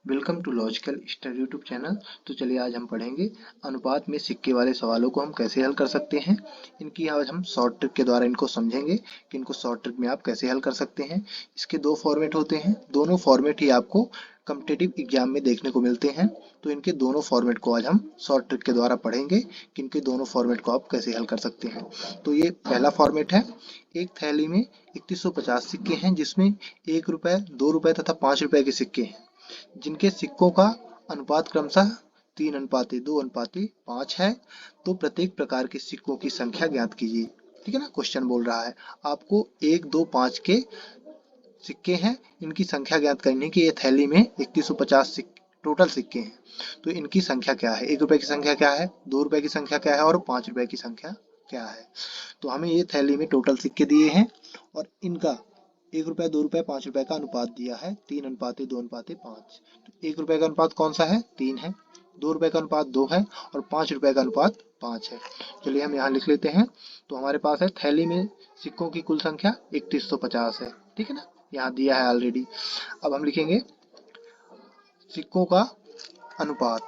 Welcome to logical study YouTube channel. तो चलिए आज हम पढ़ेंगे अनुपात में सिक्के वाले सवालों को हम कैसे हल कर सकते हैं। इनकी आज हम शॉर्ट ट्रिक के द्वारा इनको समझेंगे कि इनको शॉर्ट ट्रिक में आप कैसे हल कर सकते हैं। इसके दो फॉर्मेट होते हैं, दोनों फॉर्मेट ही आपको कॉम्पिटिटिव एग्जाम में देखने को मिलते हैं। तो इनके दोनों फॉर्मेट को आज हम शॉर्ट ट्रिक के द्वारा पढ़ेंगे कि इनके दोनों फॉर्मेट को आप कैसे हल कर सकते हैं। तो ये पहला फॉर्मेट है। एक थैली में 3150 सिक्के हैं, जिसमें 1 रुपए, 2 रुपए तथा 5 रुपए के सिक्के हैं, जिनके सिक्कों का अनुपात क्रमशः 3:2:5 है। तो प्रत्येक प्रकार के सिक्कों की संख्या ज्ञात कीजिए। ठीक है ना, क्वेश्चन बोल रहा है आपको 1, 2, 5 के सिक्के हैं, इनकी संख्या ज्ञात करनी की। ये थैली में 3150 टोटल सिक्के हैं, तो इनकी संख्या क्या है, 1 रुपए की संख्या क्या है, 2 रुपए की संख्या क्या है और 5 रुपए की संख्या क्या है। तो हमें ये थैली में टोटल सिक्के दिए हैं और इनका 1 रुपए, 2 रुपए, 5 रुपए का अनुपात दिया है 3:2:5। तो 1 रुपए का अनुपात कौन सा है, 3 है। 2 रुपए का अनुपात 2 है और 5 रुपए का अनुपात 5 है। चलिए हम यहाँ लिख लेते हैं। तो हमारे पास है थैली में सिक्कों की कुल संख्या 3150 है। ठीक है ना, यहाँ दिया है ऑलरेडी। अब हम लिखेंगे सिक्कों का अनुपात,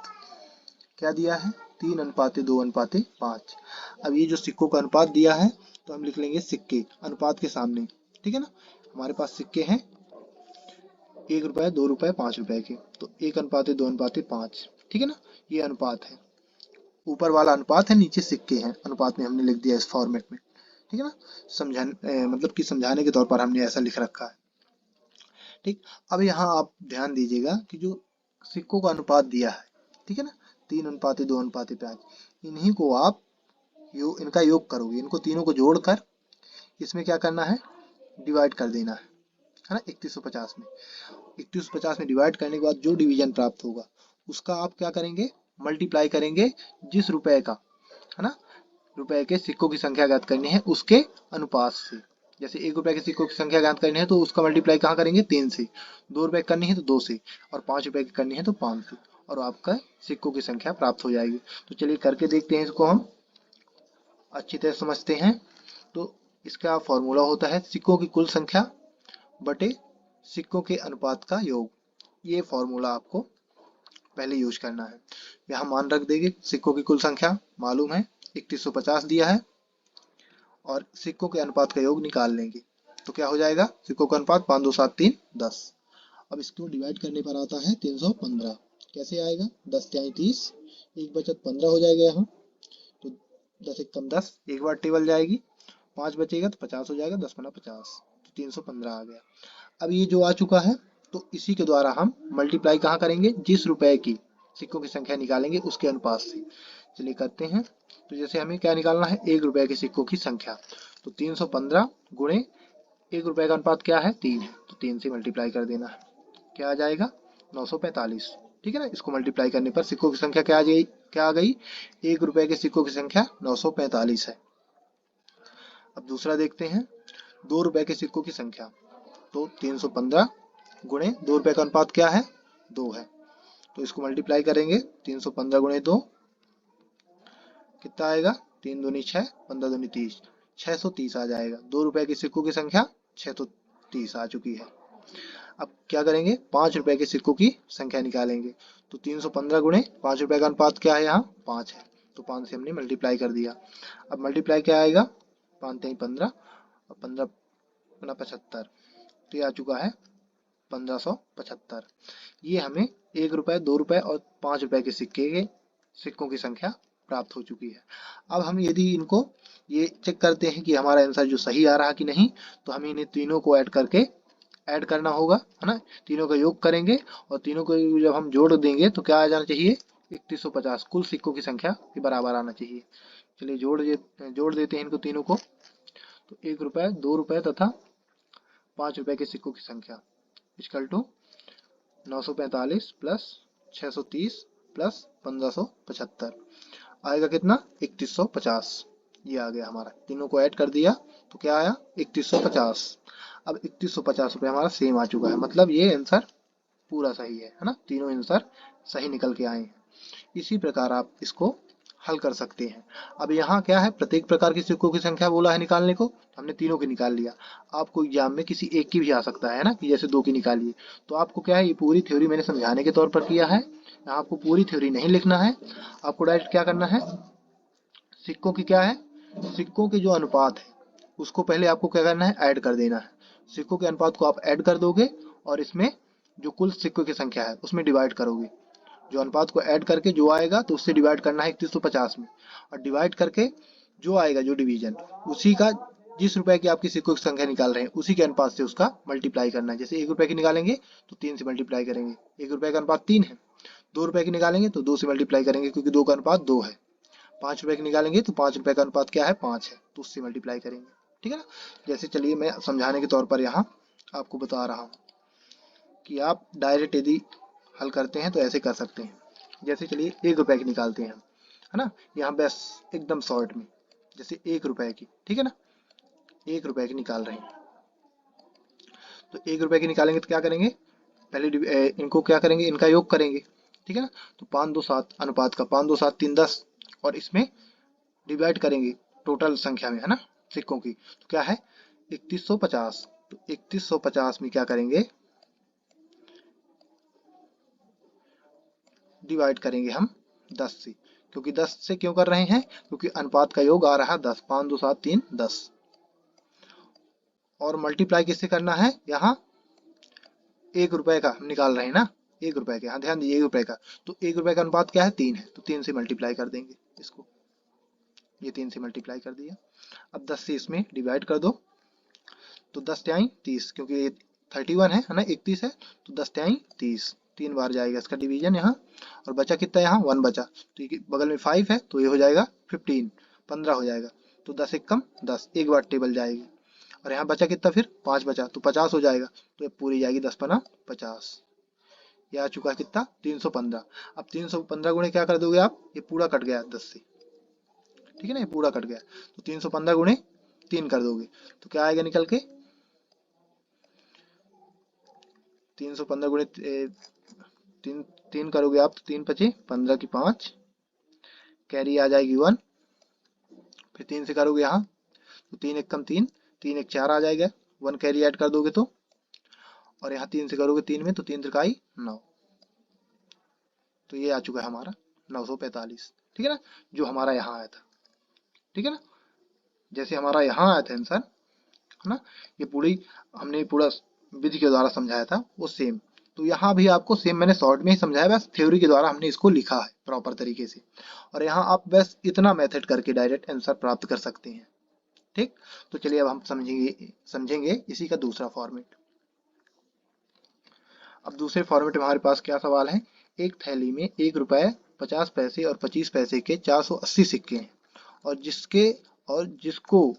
क्या दिया है, 3:2:5। अब ये जो सिक्कों का अनुपात दिया है, तो हम लिख लेंगे सिक्के अनुपात के सामने। ठीक है ना, हमारे पास सिक्के हैं 1 रुपए, 2 रुपए, 5 रुपए के, तो 1:2:5। ठीक है ना, ये अनुपात है। ऊपर वाला अनुपात है, नीचे सिक्के हैं, अनुपात में हमने लिख दिया इस फॉर्मेट में। ठीक है ना, मतलब कि समझाने के तौर पर हमने ऐसा लिख रखा है। ठीक, अब यहाँ आप ध्यान दीजिएगा कि जो सिक्कों का अनुपात दिया है, ठीक है ना, 3:2:5, इन्हीं को आप इनका योग करोगे, इनको तीनों को जोड़कर इसमें क्या करना है, डिवाइड कर देना है ना। 3150 में 3150 में डिवाइड करने के बाद जो डिवीजन प्राप्त होगा उसका आप क्या करेंगे, मल्टीप्लाई करेंगे जिस रुपए का, है ना, रुपए के सिक्कों की संख्या ज्ञात करनी है उसके अनुपात से। जैसे 1 रुपए के सिक्कों की संख्या ज्ञात करनी है तो उसका मल्टीप्लाई कहाँ करेंगे, 3 से। 2 रुपए की करनी है तो 2 से, और 5 रुपए की करनी है तो 5 से, और आपका सिक्कों की संख्या प्राप्त हो जाएगी। तो चलिए करके देखते हैं, इसको हम अच्छी तरह समझते हैं। तो इसका फॉर्मूला होता है सिक्कों की कुल संख्या बटे सिक्कों के अनुपात का योग। ये फॉर्मूला आपको पहले यूज करना है। यहाँ मान रख देंगे, सिक्कों की कुल संख्या मालूम है 3150 दिया है, और सिक्कों के अनुपात का योग निकाल लेंगे। तो क्या हो जाएगा, सिक्कों का अनुपात 5, 2, 7, 3, 10। अब इसको डिवाइड करने पर आता है 315। कैसे आएगा, 10 त्याई 30, एक बचत 15 हो जाएगा यहाँ। तो 10 एकम 10, एक बार टेबल जाएगी, 5 बचेगा तो 50 हो जाएगा, 10×50, तो 315 आ गया। अब ये जो आ चुका है, तो इसी के द्वारा हम मल्टीप्लाई कहाँ करेंगे, जिस रुपए की सिक्कों की संख्या निकालेंगे उसके अनुपात से। चलिए करते हैं। तो जैसे हमें क्या निकालना है, 1 रुपए के सिक्कों की संख्या, तो 315 गुणे 1 रुपए का अनुपात क्या है, 3 है, तो 3 से मल्टीप्लाई कर देना है। क्या आ जाएगा, 945। ठीक है ना, इसको मल्टीप्लाई करने पर सिक्कों की संख्या क्या आ गई, 1 रुपए के सिक्कों की संख्या 945 है। अब दूसरा देखते हैं, 2 रुपए के सिक्कों की संख्या। तो 315 गुणे 2 रुपए का अनुपात क्या है, 2 है, तो इसको मल्टीप्लाई करेंगे। 315 गुणे 2 कितना आएगा, 3 दूनी 6, 15 दूनी 30, 630 आ जाएगा। 2 रुपए के सिक्कों की संख्या 630 आ चुकी है। अब क्या करेंगे, 5 रुपए के सिक्कों की संख्या निकालेंगे। तो 315 गुणे 5 रुपए का अनुपात क्या है, यहाँ 5 है, तो 5 से हमने मल्टीप्लाई कर दिया। अब मल्टीप्लाई क्या आएगा, 5 3 15 और 15 75, तो ये आ चुका है 1575। ये हमें 1 रुपए, 2 रुपए और 5 रुपए के सिक्कों की संख्या प्राप्त हो चुकी है। अब हम यदि इनको ये चेक करते हैं कि हमारा आंसर जो सही आ रहा कि नहीं, तो हमें इन्हें तीनों को ऐड करना होगा, है ना। तीनों का योग करेंगे और तीनों को जब हम जोड़ देंगे तो क्या आ जाना चाहिए, 3150 कुल सिक्कों की संख्या के बराबर आना चाहिए। चलिए जोड़ देते हैं इनको तीनों को। तो 1 रुपए, 2 रुपए तथा 5 रुपए के सिक्कों की संख्या इक्वल टू 945 प्लस 630 प्लस 1575 आएगा कितना, 3150। ये आ गया हमारा, तीनों को ऐड कर दिया तो क्या आया, 3150। अब 3150 रुपये हमारा सेम आ चुका है, मतलब ये आंसर पूरा सही है ना, तीनों आंसर सही निकल के आए हैं। इसी प्रकार आप इसको हल कर सकते हैं। अब यहाँ क्या है, प्रत्येक प्रकार के सिक्कों की संख्या बोला है निकालने को, हमने तीनों की निकाल लिया। आपको एग्जाम में किसी एक की भी आ सकता है ना, कि जैसे 2 की निकालिए। तो आपको क्या है, ये पूरी थ्योरी मैंने समझाने के तौर पर किया है, यहाँ आपको पूरी थ्योरी नहीं लिखना है। आपको डायरेक्ट क्या करना है, सिक्कों की क्या है, सिक्कों के जो अनुपात है उसको पहले आपको क्या करना है, ऐड कर देना है। सिक्कों के अनुपात को आप ऐड कर दोगे और इसमें जो कुल सिक्कों की संख्या है उसमें डिवाइड करोगे। जो अनुपात को ऐड करके जो आएगा तो उससे डिवाइड करना है 3150 में, और डिवाइड करके जो आएगा जो डिवीजन, उसी का जिस रुपए की आपकी सिक्कों की संख्या निकाल रहे हैं उसी के अनुपात से उसका मल्टीप्लाई करना है। जैसे 1 रुपए की निकालेंगे तो 3 से मल्टीप्लाई करेंगे, 1 रुपए का अनुपात 3 है। 2 रुपए की निकालेंगे तो 2 से मल्टीप्लाई करेंगे क्योंकि 2 का अनुपात 2 है। 5 रुपए की निकालेंगे तो 5 रुपए का अनुपात क्या है, 5 है, तो उससे मल्टीप्लाई करेंगे। ठीक है ना। जैसे चलिए मैं समझाने के तौर पर यहाँ आपको बता रहा हूँ कि आप डायरेक्ट यदि हल करते हैं तो ऐसे कर सकते हैं। जैसे चलिए 1 रुपए की निकालते हैं हम, है ना, यहाँ बस एकदम शॉर्ट में, जैसे 1 रुपए की, ठीक है ना, 1 रुपए की निकाल रहे हैं। तो 1 रुपए की निकालेंगे तो क्या करेंगे, पहले इनको क्या करेंगे, इनका योग करेंगे, ठीक है ना। तो 5 2 7 अनुपात का 5 2 7 3 10, और इसमें डिवाइड करेंगे टोटल संख्या में, है ना, सिक्कों की। तो क्या है 3150। तो 3150 में क्या करेंगे, डिवाइड करेंगे हम 10 से। क्योंकि 10 से क्यों कर रहे हैं, क्योंकि अनुपात का योग आ रहा है 10, 5 2 7 3 10। और मल्टीप्लाई किससे करना है, यहाँ 1 रुपए का हम निकाल रहे हैं ना, 1 रुपए के, हाँ ध्यान दीजिए 1 रुपए का। तो 1 रुपए का अनुपात क्या है, 3 है, तो 3 से मल्टीप्लाई कर देंगे इसको, ये 3 से मल्टीप्लाई कर दिया। अब 10 से इसमें डिवाइड कर दो, तो 10 त्याई 30, क्योंकि ये 31 है ना, 31 है, तो 10 त्याई 30, 3 बार जाएगा इसका डिवीजन यहाँ। और बचा कितना, यहाँ 1 बचा, तो ये बगल में 5 है तो ये हो जाएगा 15, 15 हो जाएगा। तो 10 एक कम 10, एक बार टेबल जाएगी। और यहाँ बचा कितना, फिर 5 बचा, तो 50 हो जाएगा, तो ये पूरी जाएगी 10 पना 50। यह आ चुका है कितना, 315। अब 315 गुणे क्या कर दोगे आप, ये पूरा कट गया 10 से, ठीक है ना, ये पूरा कट गया। तो 315 गुणे 3 कर दोगे तो क्या आएगा निकल के, 315 गुणे 3 3 करोगे आप तो 3 पचे 15 की 5, कैरी आ जाएगी 1, फिर 3 से करोगे यहाँ तो 3 एक कम 3, 3 एक 4 आ जाएगा, 1 कैरी ऐड कर दोगे तो। और यहाँ 3 से करोगे 3 में तो 3 त्रिकाई 9, तो ये आ चुका है हमारा 945, ठीक है ना, जो हमारा यहाँ आया था। ठीक है ना, जैसे हमारा यहाँ आया था आंसर, है ना, ये पूरी हमने पूरा विधि के द्वारा समझाया था वो सेम। तो यहाँ भी आपको सेम मैंने शॉर्ट में ही समझाया, बस थ्योरी के द्वारा हमने इसको लिखा है प्रॉपर तरीके से। और यहाँ आप बस इतना मेथड करके डायरेक्ट आंसर प्राप्त कर सकते हैं। ठीक, तो चलिए अब हम समझेंगे इसी का दूसरा फॉर्मेट। अब दूसरे फॉर्मेट में हमारे पास क्या सवाल है, एक थैली में 1 रुपए 50 पैसे और 25 पैसे के 480 सिक्के हैं, और जिसको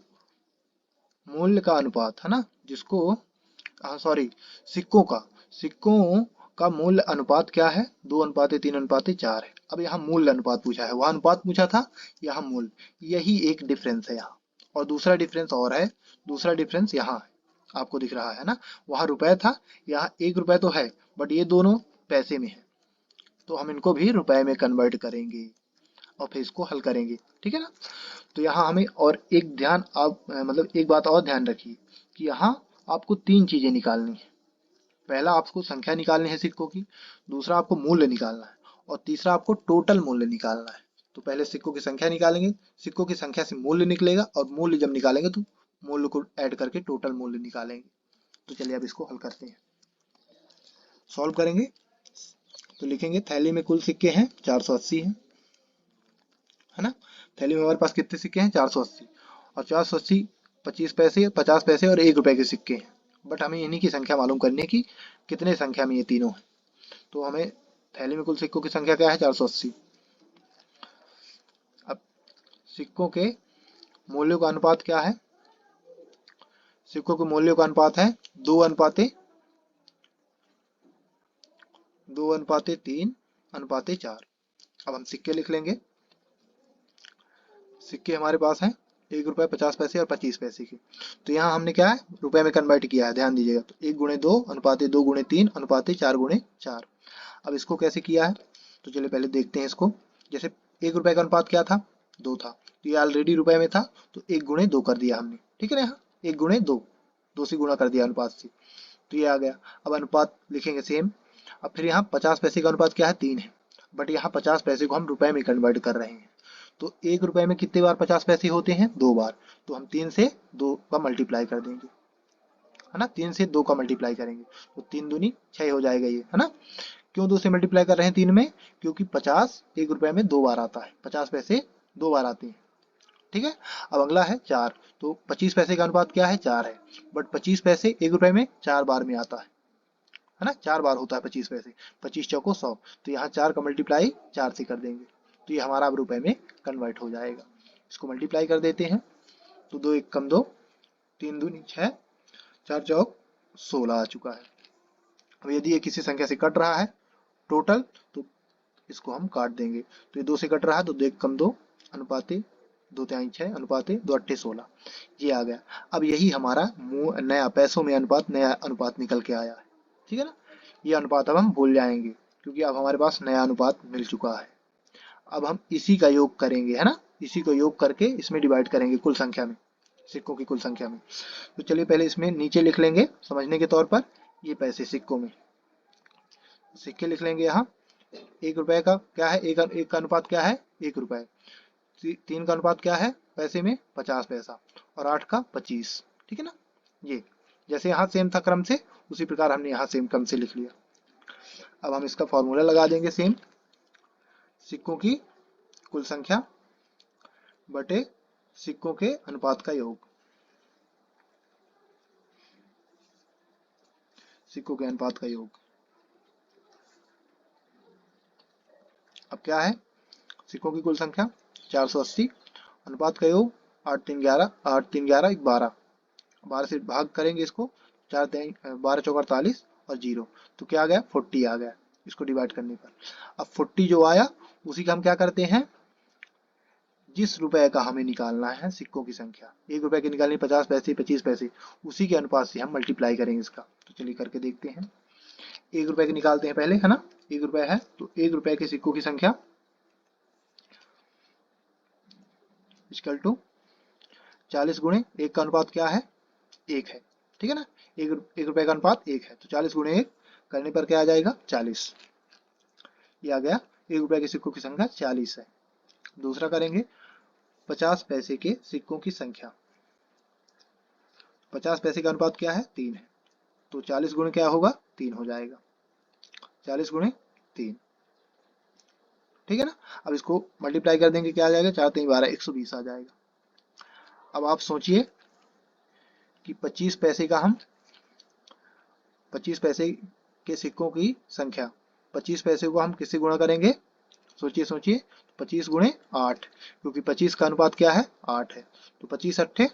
मूल्य का अनुपात, है ना, जिसको सॉरी सिक्कों का मूल्य अनुपात क्या है, 2:3:4 है। अब यहाँ मूल्य अनुपात पूछा है, वह अनुपात पूछा था, यहाँ मूल्य, यही एक डिफरेंस है यहाँ। और दूसरा डिफरेंस और है, दूसरा डिफरेंस यहाँ है, आपको दिख रहा है ना, वहाँ रुपए था, यहाँ 1 रुपए तो है, बट ये दोनों पैसे में है, तो हम इनको भी रुपए में कन्वर्ट करेंगे और फिर इसको हल करेंगे। ठीक है ना। तो यहाँ हमें और एक ध्यान आप मतलब एक बात और ध्यान रखिए कि यहाँ आपको 3 चीजें निकालनी है। पहला आपको संख्या निकालनी है सिक्कों की, दूसरा आपको मूल्य निकालना है, और तीसरा आपको टोटल मूल्य निकालना है। तो पहले सिक्कों की संख्या निकालेंगे, सिक्कों की संख्या से मूल्य निकलेगा, और मूल्य जब निकालेंगे तो मूल्य को ऐड करके टोटल मूल्य निकालेंगे। तो चलिए अब इसको हल करते हैं, सॉल्व करेंगे। तो लिखेंगे थैली में कुल सिक्के हैं 480 है ना। थैली में हमारे पास कितने सिक्के हैं, 480, और 480 25 पैसे 50 पैसे और 1 रुपए के सिक्के हैं। बट हमें इन्हीं की संख्या मालूम करनी है कि कितने संख्या में ये तीनों है। तो हमें थैली में कुल सिक्कों की संख्या क्या है, 480। अब सिक्कों के मूल्यों का अनुपात क्या है, सिक्कों के मूल्यों का अनुपात है 2:3:4। अब हम सिक्के लिख लेंगे। सिक्के हमारे पास हैं 1 रुपए 50 पैसे और 25 पैसे के। तो यहाँ हमने क्या है, रुपए में कन्वर्ट किया है, ध्यान दीजिएगा। तो 1:2 = 2:3 = 4:4। अब इसको कैसे किया है, तो चलिए पहले देखते हैं इसको। जैसे 1 रुपए का अनुपात क्या था, 2 था, तो ये ऑलरेडी रुपए में था, तो 1 गुणे 2 कर दिया हमने, ठीक है ना, यहाँ 1 गुणे 2, 2 से गुणा कर दिया अनुपात से, तो ये आ गया। अब अनुपात लिखेंगे सेम। अब फिर यहाँ 50 पैसे का अनुपात क्या है, 3 है, बट यहाँ 50 पैसे को हम रुपए में कन्वर्ट कर रहे हैं, तो 1 रुपए में कितने बार 50 पैसे होते हैं, 2 बार, तो हम 3 से 2 का मल्टीप्लाई कर देंगे, है ना, 3 से 2 का मल्टीप्लाई करेंगे, तो 3 दूनी 6 हो जाएगा ये, है ना। क्यों 2 से मल्टीप्लाई कर रहे हैं 3 में, क्योंकि 50 1 रुपए में 2 बार आता है, 50 पैसे 2 बार आते हैं, ठीक है। अब अगला है 4, तो 25 पैसे का अनुपात क्या है, 4 है, बट 25 पैसे 1 रुपए में 4 बार में आता है ना, 4 बार होता है 25 पैसे, 25 चौको 100, तो यहाँ 4 का मल्टीप्लाई 4 से कर देंगे, तो ये हमारा अब रुपए में कन्वर्ट हो जाएगा। इसको मल्टीप्लाई कर देते हैं, तो 2 1 कम 2, 3 दूनी 6, 4 चौक 16 आ चुका है। अब यदि ये किसी संख्या से कट रहा है टोटल, तो इसको हम काट देंगे, तो ये 2 से कट रहा है, तो 2 1 कम 2 अनुपाते 2 3 6 अनुपाते 2 8 16, ये आ गया। अब यही हमारा नया पैसों में अनुपात, नया अनुपात निकल के आया है, ठीक है ना। ये अनुपात अब हम भूल जाएंगे, क्योंकि अब हमारे पास नया अनुपात मिल चुका है। अब हम इसी का योग करेंगे, है ना, इसी को योग करके इसमें डिवाइड करेंगे कुल संख्या में, सिक्कों की कुल संख्या में। तो चलिए पहले इसमें नीचे लिख लेंगे समझने के तौर पर, ये पैसे सिक्कों में, सिक्के लिख लेंगे यहाँ। 1 रुपए का क्या है, एक का अनुपात क्या है, 1 रुपए। 3 का अनुपात क्या है पैसे में, 50 पैसा, और 8 का 25, ठीक है ना। ये जैसे यहाँ सेम था क्रम से, उसी प्रकार हमने यहाँ सेम क्रम से लिख लिया। अब हम इसका फॉर्मूला लगा देंगे सेम, सिक्कों की कुल संख्या बटे सिक्कों के अनुपात का योग, सिक्कों के अनुपात का योग। अब क्या है, सिक्कों की कुल संख्या 480, अनुपात का योग 8 3 11, 8 3 11 12, 12 से भाग करेंगे इसको, 4 12 चौक 48 और 0, तो क्या आ गया 40 आ गया इसको डिवाइड करने पर। अब 40 जो आया उसी का हम क्या करते हैं, जिस रुपए का हमें निकालना है सिक्कों की संख्या, 1 रुपए की निकालनी 50 पैसे 25 पैसे, उसी के अनुपात से हम मल्टीप्लाई करेंगे इसका। तो चलिए करके देखते हैं, 1 रुपए की निकालते हैं पहले, है ना, 1 रुपए है, तो 1 रुपए के सिक्कों की संख्या इक्वल टू 40 गुणे 1 का अनुपात क्या है, 1 है, ठीक है ना, 1 रुपए का अनुपात 1 है, तो 40 गुणे 1 करने पर क्या आ जाएगा 40, ये आ गया 1 रुपए के सिक्कों की संख्या 40 है। दूसरा करेंगे 50 पैसे के सिक्कों की संख्या, 50 पैसे का अनुपात क्या है 3 है, तो 40 गुणे क्या होगा 3 हो जाएगा, 40 गुणे 3, ठीक है ना। अब इसको मल्टीप्लाई कर देंगे, क्या आ जाएगा 4 3 12 120 आ जाएगा। अब आप सोचिए कि 25 पैसे का हम 25 पैसे के सिक्कों की संख्या, 25 पैसे को हम किससे गुणा करेंगे, सोचिए सोचिए, 25 गुणे 8, क्योंकि 25 का अनुपात क्या है 8 है, तो 25 अट्ठे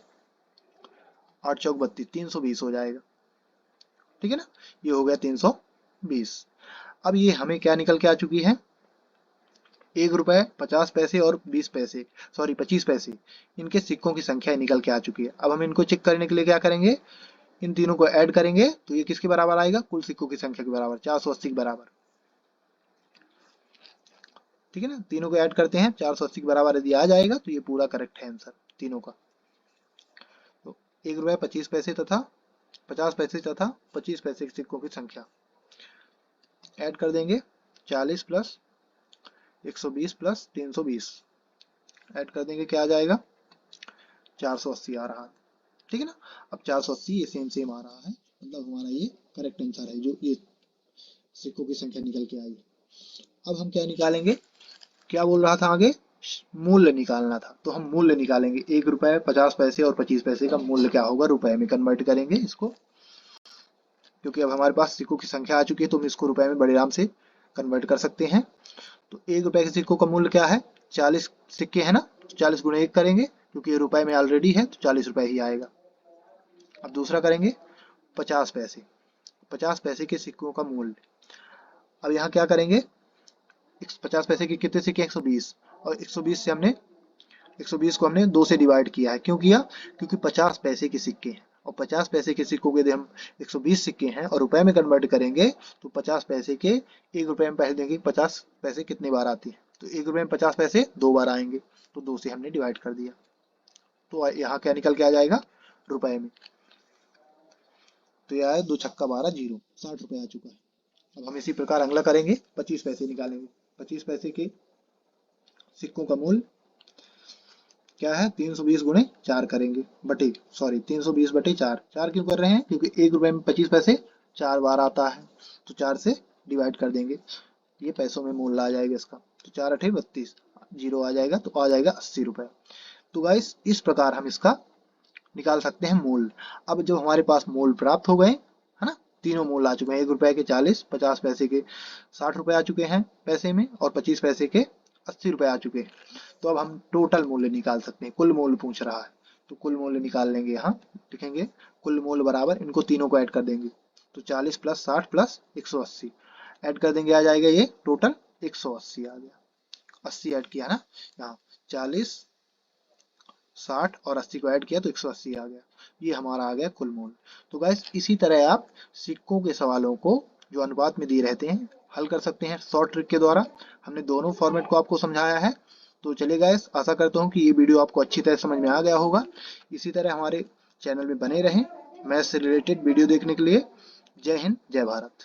8 चौक 32, 320 हो जाएगा, ठीक है ना, ये हो गया 320। अब ये हमें क्या निकल के आ चुकी है, 1 रुपए 50 पैसे और 20 पैसे, सॉरी 25 पैसे, इनके सिक्कों की संख्या निकल के आ चुकी है। अब हम इनको चेक करने के लिए क्या करेंगे, इन तीनों को ऐड करेंगे, तो ये किसके बराबर आएगा, कुल सिक्कों की संख्या के बराबर, 480 के बराबर, ठीक है ना। तीनों को ऐड करते हैं, 480 के बराबर यदि आ जाएगा तो ये पूरा करेक्ट है आंसर तीनों का। तो 1 रुपए 25 पैसे तथा 50 पैसे तथा 25 पैसे के सिक्कों की संख्या ऐड कर देंगे, 40 प्लस 120 प्लस 320 ऐड कर देंगे, क्या आ जाएगा 480 आ रहा है, ठीक है ना। अब 480 ये सेम सेम आ रहा है, मतलब हमारा ये करेक्ट आंसर है, जो ये सिक्कों की संख्या निकल के आई। अब हम क्या निकालेंगे, क्या बोल रहा था आगे, मूल्य निकालना था, तो हम मूल्य निकालेंगे, 1 रुपए 50 पैसे और 25 पैसे का मूल्य क्या होगा, रुपए में कन्वर्ट करेंगे इसको, क्योंकि अब हमारे पास सिक्कों की संख्या आ चुकी है, तो हम इसको रुपए में बड़े आराम से कन्वर्ट कर सकते हैं। तो 1 रुपए के सिक्कों का मूल्य क्या है, 40 सिक्के है ना, तो 40 गुणे 1 करेंगे, क्योंकि ये रुपए में ऑलरेडी है, तो 40 रुपए ही आएगा। अब दूसरा करेंगे 50 पैसे, 50 पैसे के सिक्कों का मूल्य, अब यहाँ क्या करेंगे, 50 पैसे के कितने सिक्के 120, और 120 से हमने 120 को हमने 2 से डिवाइड किया है, क्यों किया, क्योंकि 50 पैसे के सिक्के हैं, और 50 पैसे के सिक्कों के यदि हम 120 सिक्के हैं और रुपए में कन्वर्ट करेंगे, तो 50 पैसे के 1 रुपए में पहले देंगे 50 पैसे कितनी बार आती है, तो 1 रुपये में 50 पैसे 2 बार आएंगे, तो 2 से हमने डिवाइड कर दिया, तो यहाँ क्या निकल के आ जाएगा रुपए में। तो यह है 2 छक्का 12 0, 60 रुपए आ चुका है। अब हम इसी प्रकार अगला करेंगे, 25 पैसे निकालेंगे। 25 पैसे के सिक्कों का मूल्य क्या है, 320 गुणे 4 करेंगे, 320 बटे 4। 4 क्यों कर रहे हैं, क्योंकि 1 रुपए में 25 पैसे 4 बार आता है, तो 4 से डिवाइड कर देंगे, ये पैसों में मूल्य आ जाएगा इसका। तो 4 अठे 32, 0 आ जाएगा, तो आ जाएगा 80 रुपए। तो गाइस इस प्रकार हम इसका निकाल सकते हैं मूल्य। अब जब हमारे पास मूल्य प्राप्त हो गए, है ना, तीनों मूल्य आ चुके हैं, 1 रुपए के 40, 50 पैसे के 60 रुपए आ चुके हैं पैसे में, और 25 पैसे के 80 रुपए आ चुके हैं। तो अब हम टोटल मूल्य निकाल सकते हैं, कुल मूल्य पूछ रहा है, तो कुल मूल्य निकाल लेंगे। यहाँ लिखेंगे कुल मूल्य बराबर, इनको तीनों को ऐड कर देंगे, तो 40 प्लस 60 प्लस 180 ऐड कर देंगे, आ जाएगा ये टोटल 180 आ गया। 80 ऐड किया ना, यहाँ 40 60 और 80 को ऐड किया तो 180 आ गया, ये हमारा आ गया कुल मूल्य। तो गाइस इसी तरह आप सिक्कों के सवालों को जो अनुपात में दिए रहते हैं हल कर सकते हैं शॉर्ट ट्रिक के द्वारा। हमने दोनों फॉर्मेट को आपको समझाया है। तो चलिए गाइस, आशा करता हूँ कि ये वीडियो आपको अच्छी तरह समझ में आ गया होगा। इसी तरह हमारे चैनल में बने रहें मैथ्स से रिलेटेड वीडियो देखने के लिए। जय हिंद, जय भारत।